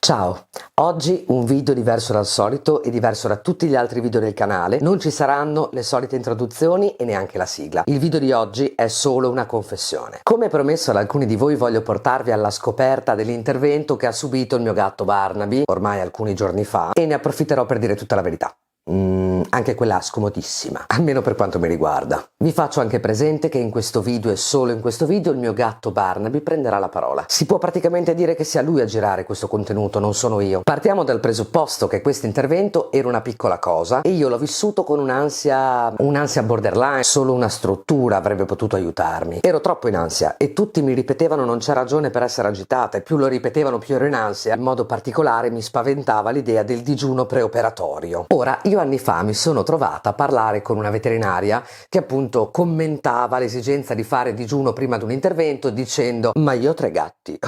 Ciao, oggi un video diverso dal solito e diverso da tutti gli altri video del canale. Non ci saranno le solite introduzioni e neanche la sigla. Il video di oggi è solo una confessione. Come promesso ad alcuni di voi voglio portarvi alla scoperta dell'intervento che ha subito il mio gatto Barnaby ormai alcuni giorni fa e ne approfitterò per dire tutta la verità. Anche quella scomodissima, almeno per quanto mi riguarda. Vi faccio anche presente che in questo video e solo in questo video il mio gatto Barnaby prenderà la parola. Si può praticamente dire che sia lui a girare questo contenuto, non sono io. Partiamo dal presupposto che questo intervento era una piccola cosa e io l'ho vissuto con un'ansia borderline, solo una struttura avrebbe potuto aiutarmi. Ero troppo in ansia e tutti mi ripetevano non c'è ragione per essere agitata e più lo ripetevano più ero in ansia. In modo particolare mi spaventava l'idea del digiuno preoperatorio. Ora, io anni fa mi sono trovata a parlare con una veterinaria che appunto commentava l'esigenza di fare digiuno prima di un intervento dicendo: ma io ho 3 gatti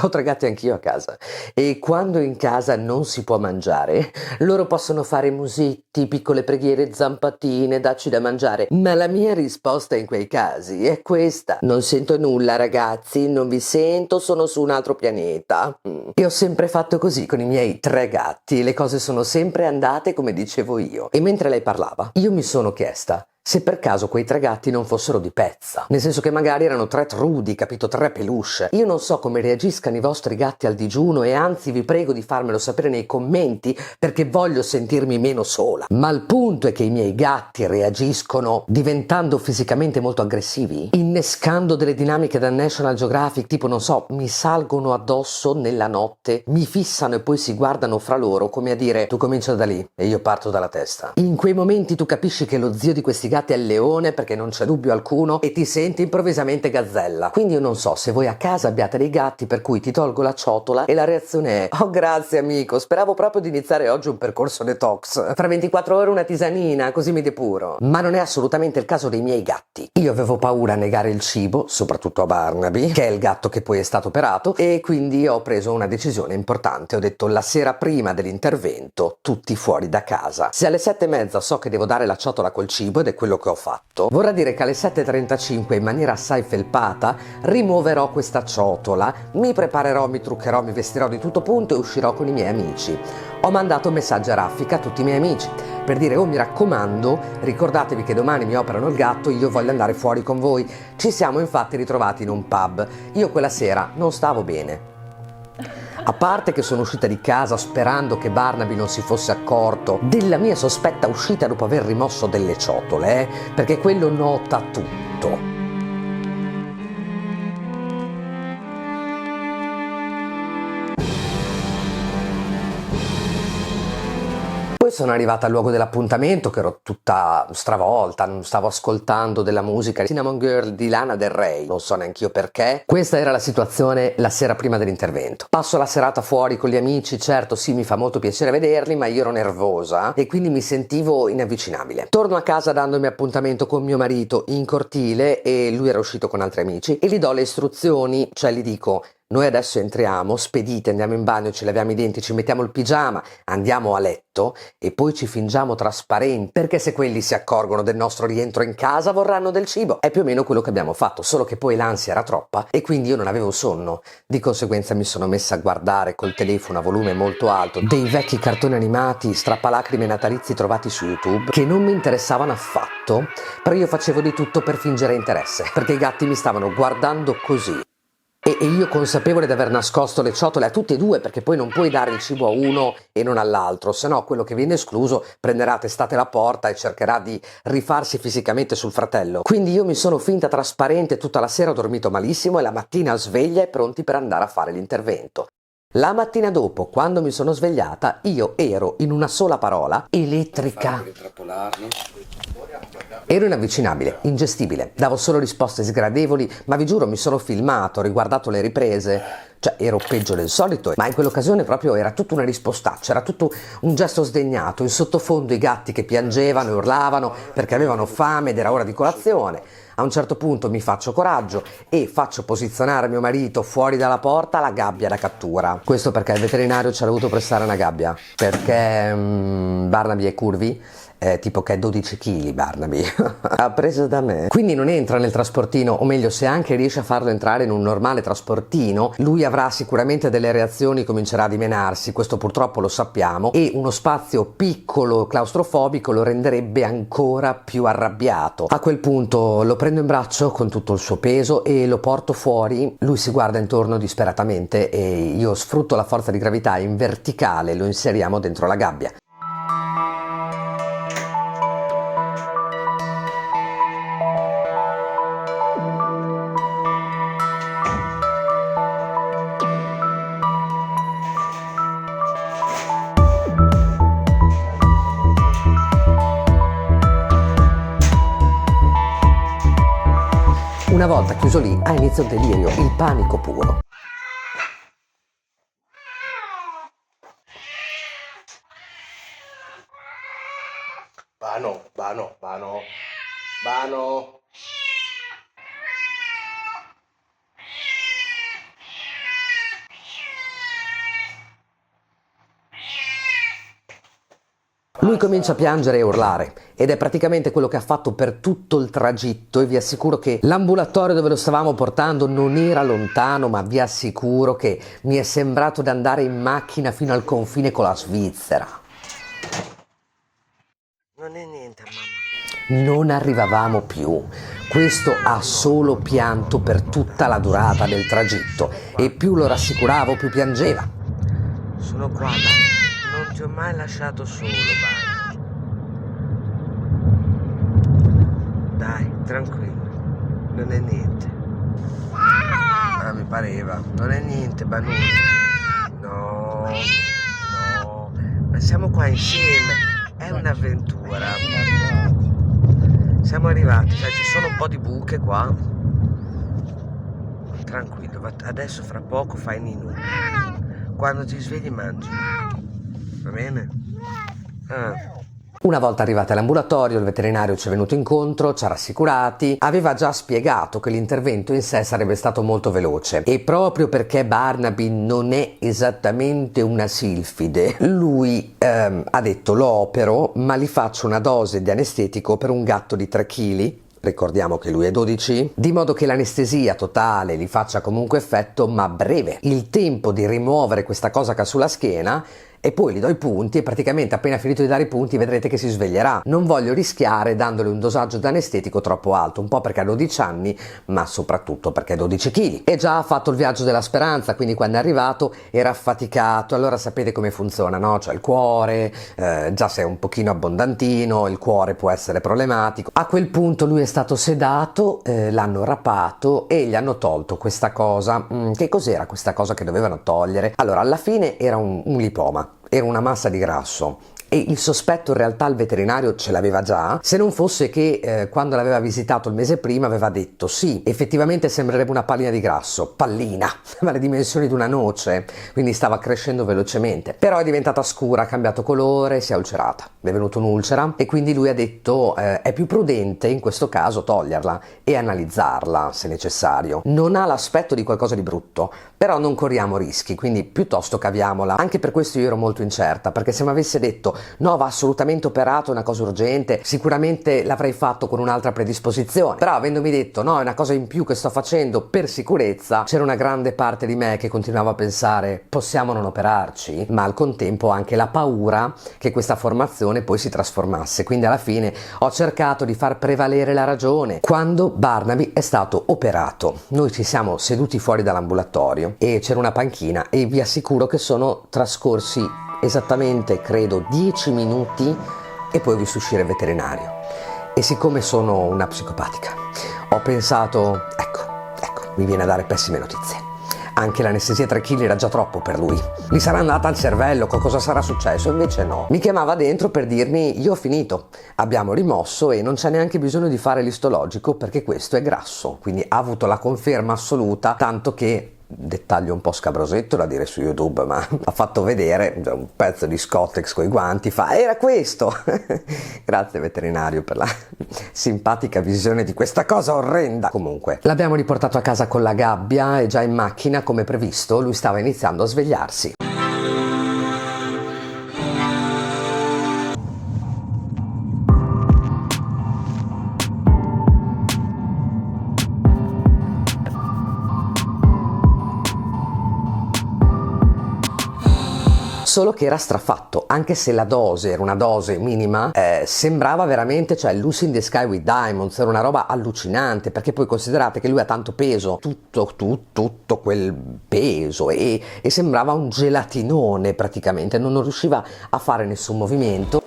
anch'io a casa e quando in casa non si può mangiare loro possono fare musetti, piccole preghiere, zampatine, dacci da mangiare, ma la mia risposta in quei casi è questa: non sento nulla ragazzi, non vi sento, sono su un altro pianeta. E ho sempre fatto così con i miei 3 gatti e le cose sono sempre andate come dicevo io. E mentre lei parlava, io mi sono chiesta se per caso quei 3 gatti non fossero di pezza, nel senso che magari erano 3 trudi, capito, 3 peluche. Io non so come reagiscano i vostri gatti al digiuno e anzi vi prego di farmelo sapere nei commenti perché voglio sentirmi meno sola. Ma il punto è che i miei gatti reagiscono diventando fisicamente molto aggressivi, innescando delle dinamiche da National Geographic, tipo non so, mi salgono addosso nella notte, mi fissano e poi si guardano fra loro come a dire: tu comincia da lì e io parto dalla testa. In quei momenti tu capisci che lo zio di questi gatti è il leone, perché non c'è dubbio alcuno, e ti senti improvvisamente gazzella. Quindi io non so se voi a casa abbiate dei gatti per cui ti tolgo la ciotola e la reazione è: oh grazie amico, speravo proprio di iniziare oggi un percorso detox, fra 24 ore una tisanina così mi depuro. Ma non è assolutamente il caso dei miei gatti. Io avevo paura a negare il cibo, soprattutto a Barnaby, che è il gatto che poi è stato operato, e quindi ho preso una decisione importante. Ho detto: la sera prima dell'intervento tutti fuori da casa. Se alle 7:30 so che devo dare la ciotola col cibo, ed è quello che ho fatto, vorrà dire che alle 7:35 in maniera assai felpata rimuoverò questa ciotola, mi preparerò, mi truccherò, mi vestirò di tutto punto e uscirò con i miei amici. Ho mandato un messaggio a raffica a tutti i miei amici per dire: oh mi raccomando, ricordatevi che domani mi operano il gatto, io voglio andare fuori con voi. Ci siamo infatti ritrovati in un pub. Io quella sera non stavo bene. A parte che sono uscita di casa sperando che Barnaby non si fosse accorto della mia sospetta uscita dopo aver rimosso delle ciotole, perché quello nota tutto. Poi sono arrivata al luogo dell'appuntamento che ero tutta stravolta, non stavo ascoltando della musica Cinnamon Girl di Lana Del Rey, non so neanch'io perché. Questa era la situazione la sera prima dell'intervento. Passo la serata fuori con gli amici, certo sì, mi fa molto piacere vederli, ma io ero nervosa e quindi mi sentivo inavvicinabile. Torno a casa dandomi appuntamento con mio marito in cortile e lui era uscito con altri amici e gli do le istruzioni, cioè gli dico: noi adesso entriamo, spedite, andiamo in bagno, ci laviamo i denti, ci mettiamo il pigiama, andiamo a letto e poi ci fingiamo trasparenti, perché se quelli si accorgono del nostro rientro in casa vorranno del cibo. È più o meno quello che abbiamo fatto, solo che poi l'ansia era troppa e quindi io non avevo sonno. Di conseguenza mi sono messa a guardare col telefono a volume molto alto dei vecchi cartoni animati strappalacrime natalizi trovati su YouTube che non mi interessavano affatto, però io facevo di tutto per fingere interesse, perché i gatti mi stavano guardando così. E io consapevole di aver nascosto le ciotole a tutti e 2, perché poi non puoi dare il cibo a uno e non all'altro, se no quello che viene escluso prenderà a testate la porta e cercherà di rifarsi fisicamente sul fratello. Quindi io mi sono finta trasparente tutta la sera, ho dormito malissimo e la mattina sveglia e pronti per andare a fare l'intervento. La mattina dopo, quando mi sono svegliata, io ero in una sola parola elettrica. Ero inavvicinabile, ingestibile, davo solo risposte sgradevoli, ma vi giuro mi sono filmato, ho riguardato le riprese, cioè ero peggio del solito, ma in quell'occasione proprio era tutta una rispostaccia, era tutto un gesto sdegnato, in sottofondo i gatti che piangevano e urlavano perché avevano fame ed era ora di colazione. A un certo punto mi faccio coraggio e faccio posizionare mio marito fuori dalla porta la gabbia da cattura. Questo perché il veterinario ci ha dovuto prestare una gabbia, perché Barnaby è curvy tipo che è 12 kg Barnaby, ha preso da me. Quindi non entra nel trasportino, o meglio, se anche riesce a farlo entrare in un normale trasportino, lui avrà sicuramente delle reazioni, comincerà a dimenarsi, questo purtroppo lo sappiamo, e uno spazio piccolo, claustrofobico, lo renderebbe ancora più arrabbiato. A quel punto lo prendo in braccio con tutto il suo peso e lo porto fuori. Lui si guarda intorno disperatamente e io sfrutto la forza di gravità in verticale, lo inseriamo dentro la gabbia. Una volta chiuso lì ha inizio il delirio, il panico puro. Bano, Bano, Bano, Bano. Lui comincia a piangere e urlare ed è praticamente quello che ha fatto per tutto il tragitto, e vi assicuro che l'ambulatorio dove lo stavamo portando non era lontano, ma vi assicuro che mi è sembrato di andare in macchina fino al confine con la Svizzera. Non è niente, mamma. Non arrivavamo più. Questo ha solo pianto per tutta la durata del tragitto e più lo rassicuravo più piangeva. Sono qua, dai. Non ti ho mai lasciato solo, Bano. Dai, tranquillo. Non è niente. Ah, mi pareva. Non è niente, Banu. No, no. Ma siamo qua insieme. È un'avventura. Siamo arrivati, sai, ci sono un po' di buche qua. Tranquillo, adesso fra poco fai Ninù. Quando ti svegli mangi. Va bene? Una volta arrivati all'ambulatorio, il veterinario ci è venuto incontro, ci ha rassicurati, aveva già spiegato che l'intervento in sé sarebbe stato molto veloce, e proprio perché Barnaby non è esattamente una silfide, lui ha detto: lo opero, ma gli faccio una dose di anestetico per un gatto di 3 kg. Ricordiamo che lui è 12, di modo che l'anestesia totale gli faccia comunque effetto, ma breve. Il tempo di rimuovere questa cosa che ha sulla schiena, e poi gli do i punti e praticamente appena finito di dare i punti vedrete che si sveglierà. Non voglio rischiare dandole un dosaggio d'anestetico troppo alto, un po' perché ha 12 anni, ma soprattutto perché è 12 kg. E già ha fatto il viaggio della speranza, quindi quando è arrivato era affaticato. Allora sapete come funziona, no? C'è il cuore, già se è un pochino abbondantino, il cuore può essere problematico. A quel punto lui è stato sedato, l'hanno rapato e gli hanno tolto questa cosa. Che cos'era questa cosa che dovevano togliere? Allora, alla fine era un lipoma. Era una massa di grasso e il sospetto in realtà il veterinario ce l'aveva già, se non fosse che quando l'aveva visitato il mese prima aveva detto: sì, effettivamente sembrerebbe una pallina di grasso, pallina, aveva le dimensioni di una noce, quindi stava crescendo velocemente, però è diventata scura, ha cambiato colore, si è ulcerata, è venuta un'ulcera e quindi lui ha detto è più prudente in questo caso toglierla e analizzarla se necessario. Non ha l'aspetto di qualcosa di brutto, però non corriamo rischi, quindi piuttosto caviamola. Anche per questo io ero molto incerta, perché se mi avesse detto no, va assolutamente operato, è una cosa urgente, sicuramente l'avrei fatto con un'altra predisposizione, però avendomi detto no, è una cosa in più che sto facendo per sicurezza, c'era una grande parte di me che continuava a pensare possiamo non operarci, ma al contempo anche la paura che questa formazione poi si trasformasse. Quindi alla fine ho cercato di far prevalere la ragione. Quando Barnaby è stato operato, noi ci siamo seduti fuori dall'ambulatorio e c'era una panchina e vi assicuro che sono trascorsi esattamente, credo, 10 minuti e poi ho visto uscire il veterinario. E siccome sono una psicopatica, ho pensato, ecco, mi viene a dare pessime notizie. Anche l'anestesia 3 kg era già troppo per lui. Gli sarà andata al cervello, cosa sarà successo? Invece no. Mi chiamava dentro per dirmi: io ho finito, abbiamo rimosso e non c'è neanche bisogno di fare l'istologico perché questo è grasso. Quindi ha avuto la conferma assoluta, tanto che, dettaglio un po' scabrosetto da dire su YouTube, ma ha fatto vedere un pezzo di Scottex coi guanti, fa: era questo. Grazie veterinario per la simpatica visione di questa cosa orrenda. Comunque l'abbiamo riportato a casa con la gabbia e già in macchina, come previsto, lui stava iniziando a svegliarsi. solo che era strafatto, anche se la dose era una dose minima, sembrava veramente, cioè Lucy in the Sky with Diamonds, era una roba allucinante, perché poi considerate che lui ha tanto peso, tutto quel peso, e sembrava un gelatinone praticamente, non riusciva a fare nessun movimento.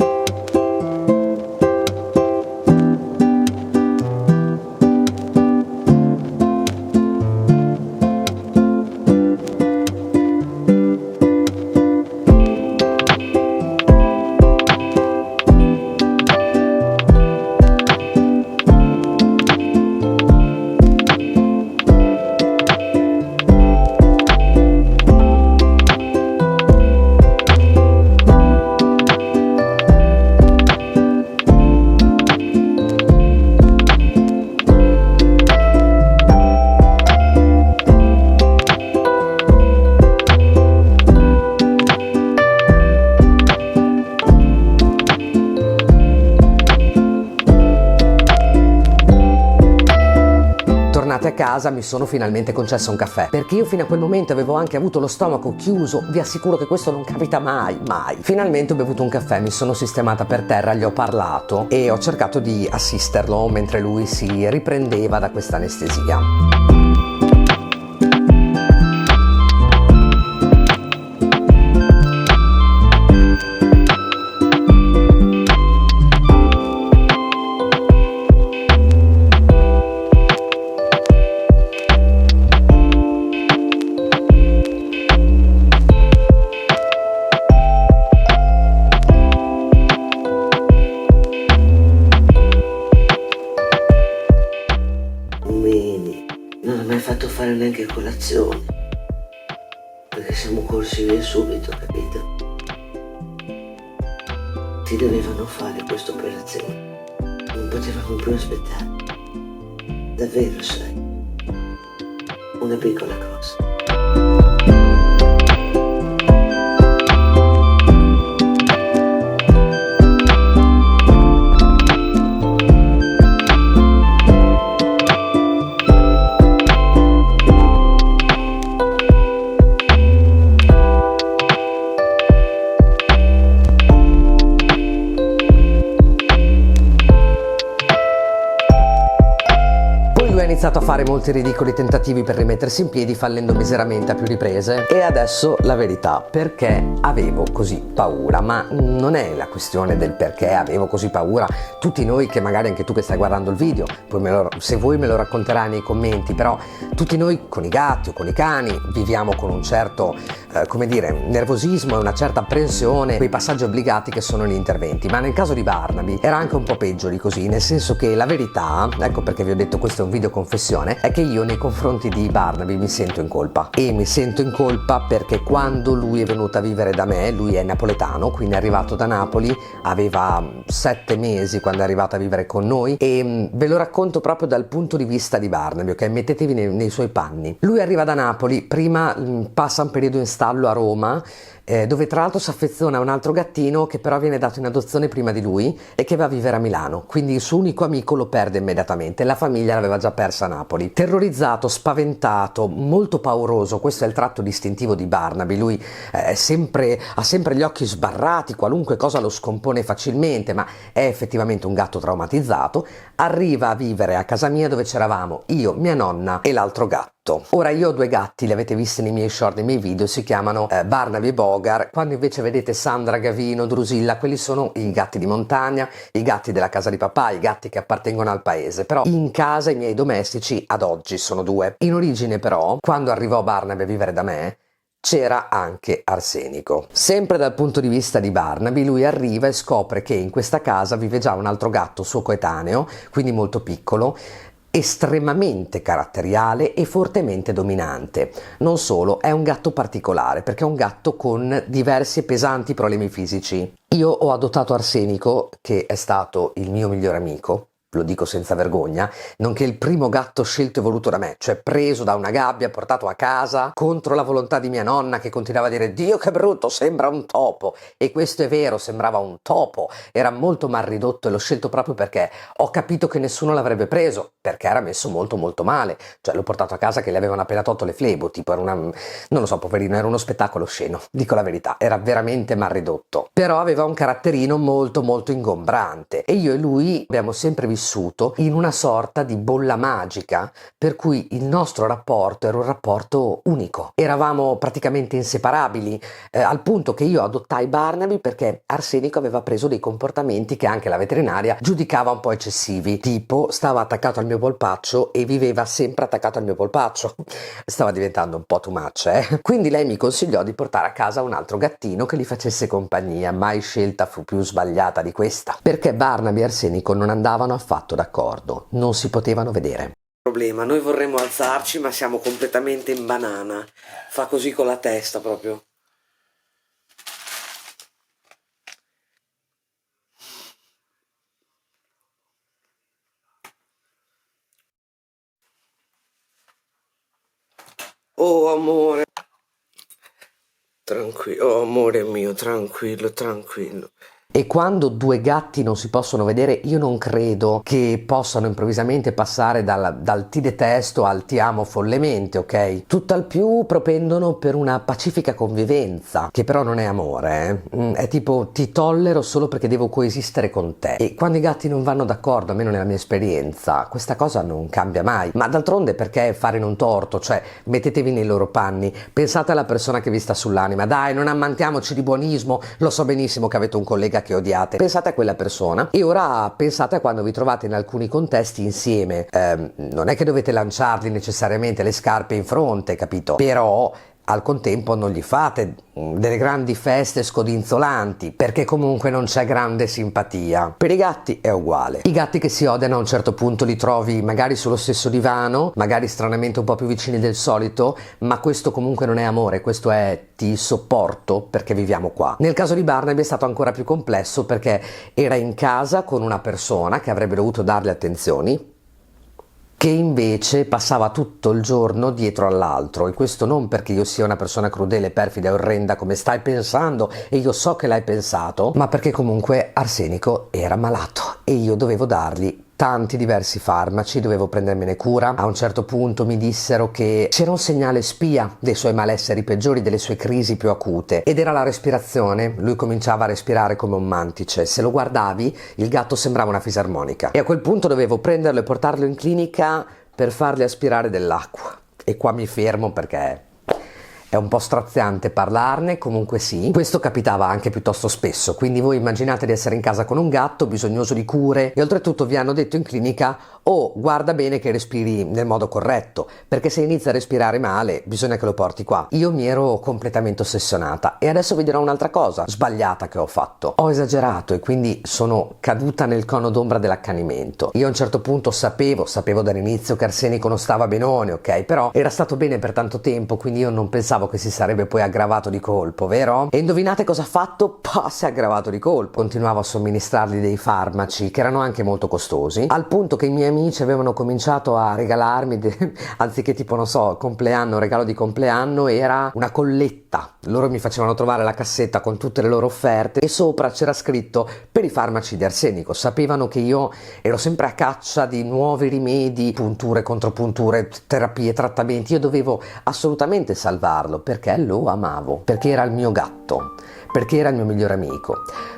A casa mi sono finalmente concesso un caffè, perché io fino a quel momento avevo anche avuto lo stomaco chiuso, vi assicuro che questo non capita mai. Finalmente ho bevuto un caffè, mi sono sistemata per terra, gli ho parlato e ho cercato di assisterlo mentre lui si riprendeva da questa anestesia. Non ho mai fatto fare neanche colazione, perché siamo corsi via subito, capito? Ti dovevano fare questa operazione, non potevamo più aspettare. Davvero, sai, una piccola cosa. Ha iniziato a fare molti ridicoli tentativi per rimettersi in piedi, fallendo miseramente a più riprese. E adesso la verità, perché avevo così paura? Ma non è la questione del perché avevo così paura. Tutti noi, che magari anche tu che stai guardando il video, poi se vuoi me lo racconterai nei commenti, però tutti noi con i gatti o con i cani viviamo con un certo, come dire, nervosismo e una certa apprensione, quei passaggi obbligati che sono gli interventi. Ma nel caso di Barnaby era anche un po' peggio di così, nel senso che la verità, ecco perché vi ho detto questo è un video confessione, è che io nei confronti di Barnaby mi sento in colpa, e mi sento in colpa perché quando lui è venuto a vivere da me, lui è napoletano, quindi è arrivato da Napoli, aveva 7 mesi quando è arrivato a vivere con noi, e ve lo racconto proprio dal punto di vista di Barnaby, ok? Mettetevi nei suoi panni. Lui arriva da Napoli, prima passa un periodo in stallo a Roma, dove tra l'altro si affeziona a un altro gattino che però viene dato in adozione prima di lui e che va a vivere a Milano, quindi il suo unico amico lo perde immediatamente, la famiglia l'aveva già persa a Napoli. Terrorizzato, spaventato, molto pauroso, questo è il tratto distintivo di Barnaby. Lui ha sempre gli occhi sbarrati, qualunque cosa lo scompone facilmente, ma è effettivamente un gatto traumatizzato. Arriva a vivere a casa mia, dove c'eravamo io, mia nonna e l'altro gatto. Ora io ho 2 gatti, li avete visti nei miei short, nei miei video, si chiamano Barnaby e Bogar, quando invece vedete Sandra, Gavino, Drusilla, quelli sono i gatti di montagna, i gatti della casa di papà, i gatti che appartengono al paese. Però in casa i miei domestici ad oggi sono 2. In origine però, quando arrivò Barnaby a vivere da me, c'era anche Arsenico. Sempre dal punto di vista di Barnaby, lui arriva e scopre che in questa casa vive già un altro gatto suo coetaneo, quindi molto piccolo, estremamente caratteriale e fortemente dominante. Non solo, è un gatto particolare, perché è un gatto con diversi e pesanti problemi fisici. Io ho adottato Arsenico, che è stato il mio migliore amico, lo dico senza vergogna, nonché il primo gatto scelto e voluto da me, cioè preso da una gabbia, portato a casa, contro la volontà di mia nonna che continuava a dire «Dio che brutto, sembra un topo!» E questo è vero, sembrava un topo, era molto mal ridotto e l'ho scelto proprio perché ho capito che nessuno l'avrebbe preso, perché era messo molto molto male, cioè l'ho portato a casa che le avevano appena tolto le flebo, tipo era una, non lo so, poverino, era uno spettacolo sceno, dico la verità, era veramente mal ridotto, però aveva un caratterino molto molto ingombrante e io e lui abbiamo sempre vissuto in una sorta di bolla magica per cui il nostro rapporto era un rapporto unico. Eravamo praticamente inseparabili, al punto che io adottai Barnaby perché Arsenico aveva preso dei comportamenti che anche la veterinaria giudicava un po' eccessivi, tipo stava attaccato al mio polpaccio e viveva sempre attaccato al mio polpaccio. Stava diventando un po' too much, Quindi lei mi consigliò di portare a casa un altro gattino che gli facesse compagnia. Mai scelta fu più sbagliata di questa, perché Barnaby e Arsenico non andavano affatto d'accordo, non si potevano vedere. Problema, noi vorremmo alzarci ma siamo completamente in banana. Fa così con la testa proprio. Oh amore. Tranquillo, oh amore mio, tranquillo, tranquillo. E quando due gatti non si possono vedere, io non credo che possano improvvisamente passare dal ti detesto al ti amo follemente, ok? Tutt'al più propendono per una pacifica convivenza, che però non è amore, È tipo ti tollero solo perché devo coesistere con te. E quando i gatti non vanno d'accordo, almeno nella mia esperienza, questa cosa non cambia mai. Ma d'altronde perché fare un torto? Cioè, mettetevi nei loro panni, pensate alla persona che vi sta sull'anima, dai, non ammantiamoci di buonismo, lo so benissimo che avete un collega che odiate, pensate a quella persona e ora pensate a quando vi trovate in alcuni contesti insieme, non è che dovete lanciargli necessariamente le scarpe in fronte, capito? Però al contempo non gli fate delle grandi feste scodinzolanti, perché comunque non c'è grande simpatia. Per i gatti è uguale. I gatti che si odiano a un certo punto li trovi magari sullo stesso divano, magari stranamente un po' più vicini del solito, ma questo comunque non è amore, questo è ti sopporto perché viviamo qua. Nel caso di Barnaby è stato ancora più complesso perché era in casa con una persona che avrebbe dovuto darle attenzioni, che invece passava tutto il giorno dietro all'altro, e questo non perché io sia una persona crudele, perfida e orrenda come stai pensando e io so che l'hai pensato, ma perché comunque Arsenico era malato e io dovevo dargli tanti diversi farmaci, dovevo prendermene cura. A un certo punto mi dissero che c'era un segnale spia dei suoi malesseri peggiori, delle sue crisi più acute, ed era la respirazione. Lui cominciava a respirare come un mantice, se lo guardavi il gatto sembrava una fisarmonica e a quel punto dovevo prenderlo e portarlo in clinica per fargli aspirare dell'acqua. E qua mi fermo perché è un po' straziante parlarne, comunque sì. Questo capitava anche piuttosto spesso, quindi voi immaginate di essere in casa con un gatto bisognoso di cure e oltretutto vi hanno detto in clinica «Oh, guarda bene che respiri nel modo corretto, perché se inizia a respirare male bisogna che lo porti qua». Io mi ero completamente ossessionata e adesso vi dirò un'altra cosa sbagliata che ho fatto. Ho esagerato e quindi sono caduta nel cono d'ombra dell'accanimento. Io a un certo punto sapevo dall'inizio che Arsenico non stava benone, ok? Però era stato bene per tanto tempo, quindi io non pensavo che si sarebbe poi aggravato di colpo, vero? E indovinate cosa ha fatto? Pah, si è aggravato di colpo. Continuavo a somministrargli dei farmaci che erano anche molto costosi, al punto che i miei amici avevano cominciato a regalarmi anziché tipo non so compleanno, regalo di compleanno, era una colletta. Loro mi facevano trovare la cassetta con tutte le loro offerte e sopra c'era scritto per i farmaci di Arsenico. Sapevano che io ero sempre a caccia di nuovi rimedi, punture, contropunture, terapie, trattamenti. Io dovevo assolutamente salvarlo perché lo amavo, perché era il mio gatto, perché era il mio migliore amico.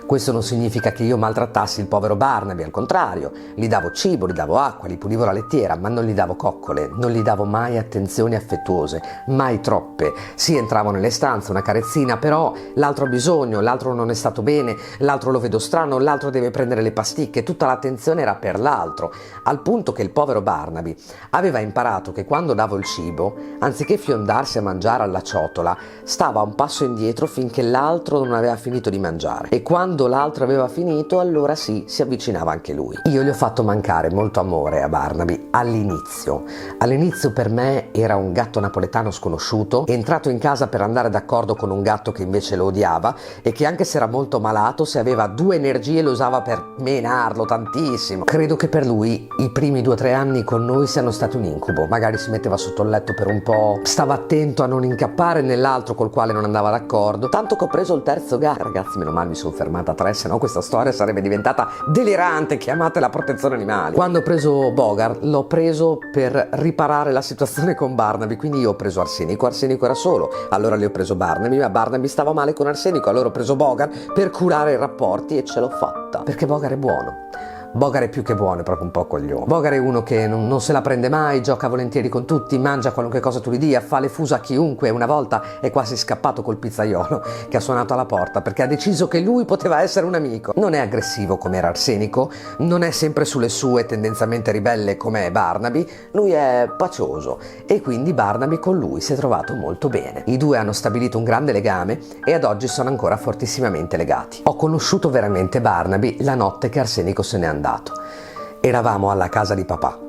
Questo non significa che io maltrattassi il povero Barnaby, al contrario, gli davo cibo, gli davo acqua, gli pulivo la lettiera, ma non gli davo coccole, non gli davo mai attenzioni affettuose, mai troppe. Sì, entravo nelle stanze, una carezzina, però l'altro ha bisogno, l'altro non è stato bene, l'altro lo vedo strano, l'altro deve prendere le pasticche, tutta l'attenzione era per l'altro, al punto che il povero Barnaby aveva imparato che quando davo il cibo, anziché fiondarsi a mangiare alla ciotola, stava un passo indietro finché l'altro non aveva finito di mangiare, e quando l'altro aveva finito, allora sì, si avvicinava anche lui. Io gli ho fatto mancare molto amore a Barnaby all'inizio. All'inizio per me era un gatto napoletano sconosciuto, entrato in casa per andare d'accordo con un gatto che invece lo odiava e che, anche se era molto malato, se aveva 2 energie lo usava per menarlo tantissimo. Credo che per lui i primi 2 o 3 anni con noi siano stati un incubo. Magari si metteva sotto il letto per un po', stava attento a non incappare nell'altro col quale non andava d'accordo, tanto che ho preso il terzo gatto. Ragazzi, meno male mi sono fermata a 3, sennò questa storia sarebbe diventata delirante. Chiamate la protezione animali. Quando ho preso Bogart, l'ho preso per riparare la situazione con Barnaby, quindi io ho preso Arsenico. Arsenico era solo, allora le ho preso Barnaby, ma Barnaby stava male con Arsenico, allora ho preso Bogart per curare i rapporti, e ce l'ho fatta, perché Bogart è buono. Bogart è più che buono, è proprio un po' coglione. Bogart è uno che non se la prende mai, gioca volentieri con tutti, mangia qualunque cosa tu gli dia, fa le fusa a chiunque. Una volta è quasi scappato col pizzaiolo che ha suonato alla porta perché ha deciso che lui poteva essere un amico. Non è aggressivo come era Arsenico, non è sempre sulle sue, tendenzialmente ribelle come è Barnaby, lui è pacioso, e quindi Barnaby con lui si è trovato molto bene. I due hanno stabilito un grande legame e ad oggi sono ancora fortissimamente legati. Ho conosciuto veramente Barnaby la notte che Arsenico se n'è andato. Eravamo alla casa di papà.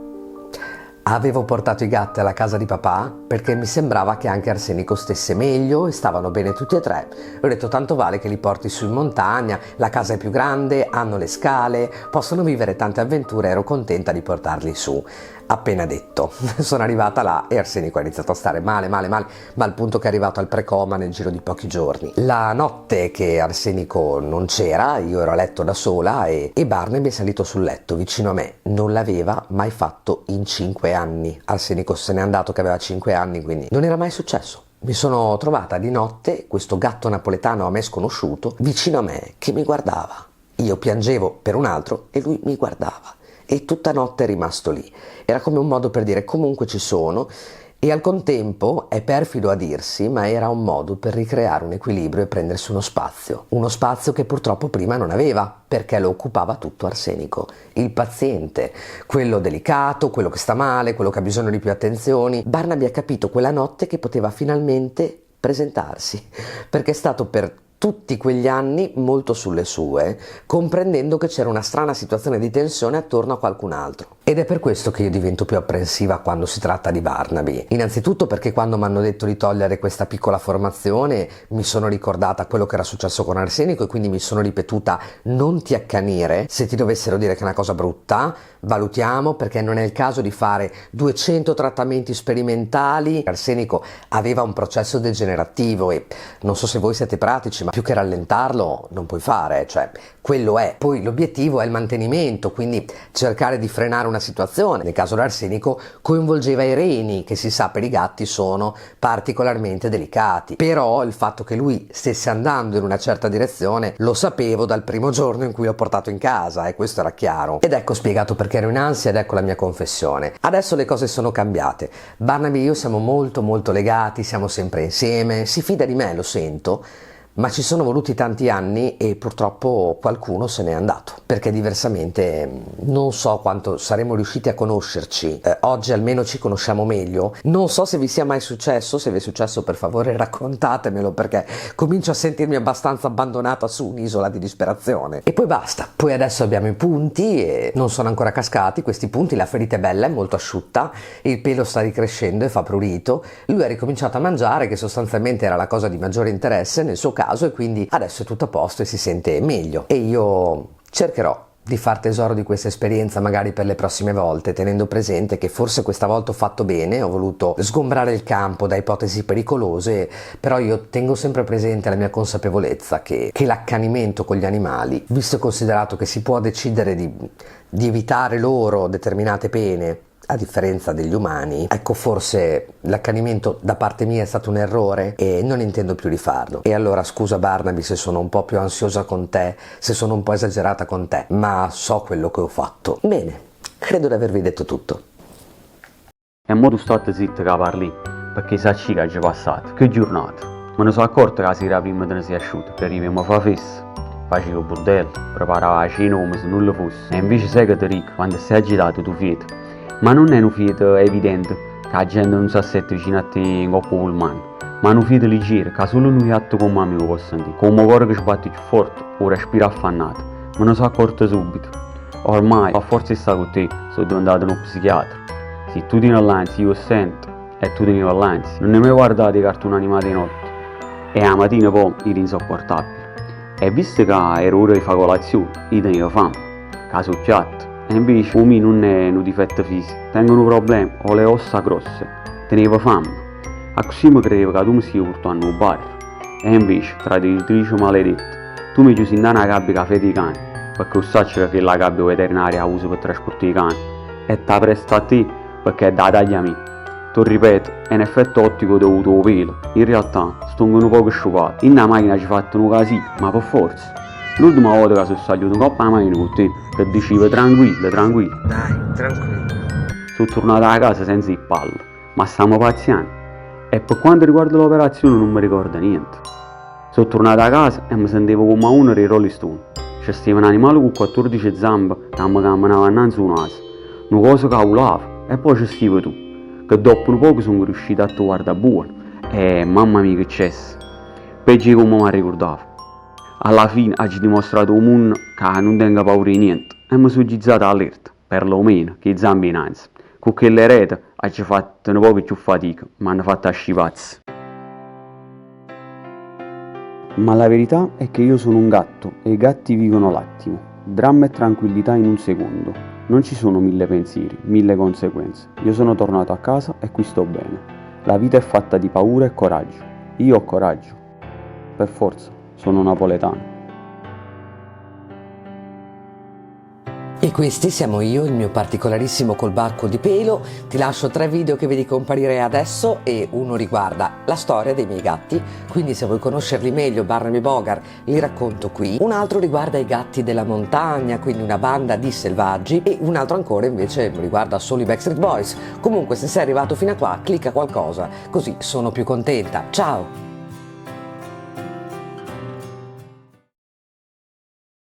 Avevo portato i gatti alla casa di papà perché mi sembrava che anche Arsenico stesse meglio e stavano bene tutti e 3. Ho detto: tanto vale che li porti su in montagna, la casa è più grande, hanno le scale, possono vivere tante avventure. Ero contenta di portarli su. Appena detto, sono arrivata là e Arsenico ha iniziato a stare male, ma al punto che è arrivato al precoma nel giro di pochi giorni. La notte che Arsenico non c'era, io ero a letto da sola e Barnaby è salito sul letto vicino a me. Non l'aveva mai fatto in 5 anni. Arsenico se n'è andato che aveva 5 anni, quindi non era mai successo. Mi sono trovata di notte questo gatto napoletano a me sconosciuto vicino a me che mi guardava. Io piangevo per un altro e lui mi guardava. E tutta notte è rimasto lì. Era come un modo per dire: comunque ci sono, e al contempo è perfido a dirsi, ma era un modo per ricreare un equilibrio e prendersi uno spazio che purtroppo prima non aveva, perché lo occupava tutto Arsenico, il paziente, quello delicato, quello che sta male, quello che ha bisogno di più attenzioni. Barnaby ha capito quella notte che poteva finalmente presentarsi, perché è stato per tutti quegli anni molto sulle sue, comprendendo che c'era una strana situazione di tensione attorno a qualcun altro. Ed è per questo che io divento più apprensiva quando si tratta di Barnaby. Innanzitutto perché quando mi hanno detto di togliere questa piccola formazione mi sono ricordata quello che era successo con Arsenico, e quindi mi sono ripetuta: non ti accanire, se ti dovessero dire che è una cosa brutta, valutiamo, perché non è il caso di fare 200 trattamenti sperimentali. Arsenico aveva un processo degenerativo e non so se voi siete pratici, ma più che rallentarlo non puoi fare, cioè quello è. Poi l'obiettivo è il mantenimento, quindi cercare di frenare una situazione. Nel caso dell'Arsenico coinvolgeva i reni, che si sa per i gatti sono particolarmente delicati, però il fatto che lui stesse andando in una certa direzione lo sapevo dal primo giorno in cui l'ho portato in casa, e questo era chiaro. Ed ecco spiegato perché ero in ansia, ed ecco la mia confessione. Adesso le cose sono cambiate. Barnaby e io siamo molto legati, siamo sempre insieme, si fida di me, lo sento. Ma ci sono voluti tanti anni e purtroppo qualcuno se n'è andato, perché diversamente non so quanto saremmo riusciti a conoscerci. Oggi almeno ci conosciamo meglio. Non so se vi sia mai successo. Se vi è successo, per favore raccontatemelo, perché comincio a sentirmi abbastanza abbandonata su un'isola di disperazione. E poi basta. Poi adesso abbiamo i punti e non sono ancora cascati questi punti, la ferita è bella, è molto asciutta, il pelo sta ricrescendo e fa prurito. Lui ha ricominciato a mangiare, che sostanzialmente era la cosa di maggiore interesse nel suo caso, e quindi adesso è tutto a posto e si sente meglio. E io cercherò di far tesoro di questa esperienza magari per le prossime volte, tenendo presente che forse questa volta ho fatto bene, ho voluto sgombrare il campo da ipotesi pericolose, però io tengo sempre presente la mia consapevolezza che l'accanimento con gli animali, visto e considerato che si può decidere di evitare loro determinate pene, a differenza degli umani, ecco, forse l'accanimento da parte mia è stato un errore e non intendo più rifarlo. E allora scusa Barnaby se sono un po' più ansiosa con te, se sono un po' esagerata con te, ma so quello che ho fatto. Bene, credo di avervi detto tutto. E mo tu state zitto che parli, perché sa che è già passato, che giornata. Me ne sono accorto che la sera prima te ne sei asciutto, che arriviamo a fare festa. Facevo bordello, preparava la cena come se nulla fosse. E invece sai che ti dico, quando sei agitato tu fieti. Ma non è un fiato evidente che la gente non si assetta vicino a te in coppa pullman. Ma non fate leggero, che solo noi atto con mamma lo posso sentire. Con un cuore che sbatte più forte, o respiro affannato. Me ne sono accorto subito. Ormai, a forza di stare con te, sono diventato uno psichiatra. Se tu tieni all'anzi, io sento, e tu tieni all'anzi. Non ne mai guardato i cartoni animati di notte. E la mattina poi era insopportabile. E visto che era ora di fare colazione, io tenevo fame. Che sono piatto. E invece, per me non è un difetto fisico. Tengo un problema, ho le ossa grosse. Tenevo fame. A così mi credevo che tu mi stia portando al bar. E invece, traditrice maledetta, tu mi chiusi in una gabbia caffè di cani, perché so che la gabbia veterinaria la uso per trasportare i cani, e ti presto a te perché è da taglia mia. Ti ripeto, è un effetto ottico dovuto al pelo. In realtà, stongo un poco sciupato. In una macchina ci ho fatto un casino, ma per forza. L'ultima volta che sono salito un coppa alla macchina con te, che dicevo tranquillo, tranquillo. Dai, tranquillo. Sono tornato a casa senza il pallo, ma stiamo pazienti. E per quanto riguarda l'operazione non mi ricordo niente. Sono tornato a casa e mi sentivo come uno dei Rolling Stone. C'è stato un animale con 14 zampe che mi camminava innanzi al naso. Una cosa che urlava. E poi c'è stato tu, che dopo un poco sono riuscito a trovare buono. E mamma mia che c'è. Peggio di come mi ricordavo. Alla fine ho dimostrato al mondo che non tengo paura di niente. E mi sono gizzato all'erta, perlomeno, che i zampi innanzi. Con quelle rete ho fatto un po' più fatica, ma hanno fatto a scipazzi. Ma la verità è che io sono un gatto e i gatti vivono l'attimo. Dramma e tranquillità in un secondo. Non ci sono 1000 pensieri, 1000 conseguenze. Io sono tornato a casa e qui sto bene. La vita è fatta di paura e coraggio. Io ho coraggio. Per forza, sono napoletano. E questi siamo io, il mio particolarissimo colbacco di pelo. Ti lascio 3 video che vedi comparire adesso e uno riguarda la storia dei miei gatti, quindi se vuoi conoscerli meglio, Barnaby Bogar, li racconto qui. Un altro riguarda i gatti della montagna, quindi una banda di selvaggi, e un altro ancora invece riguarda solo i Backstreet Boys. Comunque se sei arrivato fino a qua, clicca qualcosa, così sono più contenta. Ciao!